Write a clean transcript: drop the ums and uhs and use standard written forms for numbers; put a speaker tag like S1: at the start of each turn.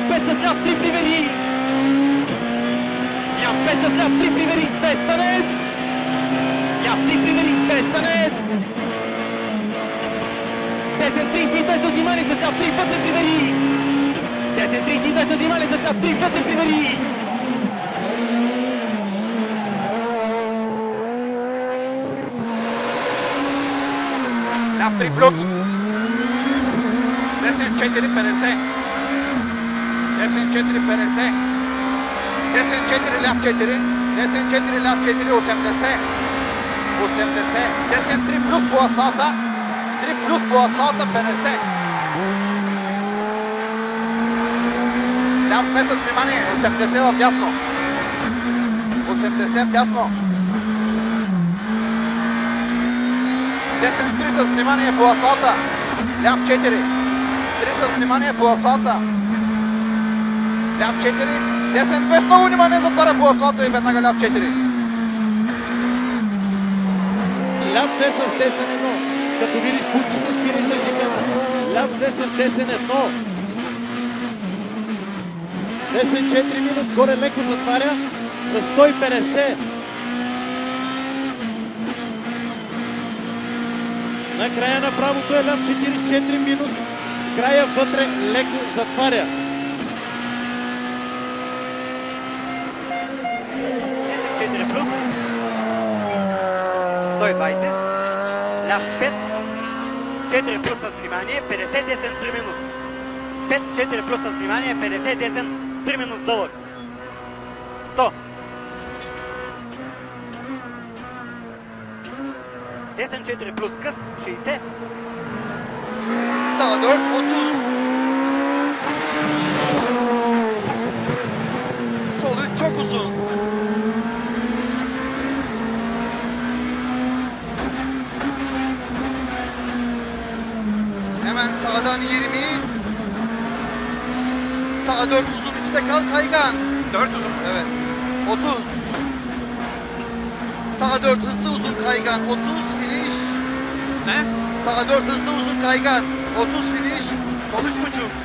S1: aspetta già Priveri. Li aspetta già Priveri in testa Ned. Gli altri Priveri in testa Ned. Siete dritti in mezzo di mani, già Priveri. Siete dritti in mezzo di mani, già Priveri.
S2: L'Afri Plus. Desen çetiri perese. Desen çetiri perese. Desen çetiri laf çetiri. Desen çetiri laf çetiri utemdese. Utemdese. Desen tri plus bu asata. Tri plus bu asata perese. Лям пета с внимание, 80 в дясно. 80 в дясно. Десен 3 с внимание по асфалта. Лям 4. 3 с внимание по асфалта. Лям 4. Десен 2 с много внимание затваря по асфалта и веднага лям 4.
S1: Лям 2 с десен 1. Като видиш пучите спирите си кама. Лям 2 с десен 1. Десен 4 минус, горе леко затваря за 150. На края на правото е лям 44 минус, края вътре леко затваря.
S3: Десен 4 плюс, 120, лям 5, 4 плюс с внимание, 50, десен 3 минус. 5, 4 плюс с внимание, 50, десен 3 минус дълъг. 100. Десен 4 плюс къс, 60.
S2: Sağa 4, 30. Sol 3 çok uzun. Hemen sağdan 20. Sağa 4 uzun, içte kal kaygan. 4 uzun. Evet. 30. Sağa 4 hızlı uzun kaygan. 30 finish.
S1: Ne?
S2: Sağa 4 hızlı uzun kaygan. 30 finish. Sol 3.5.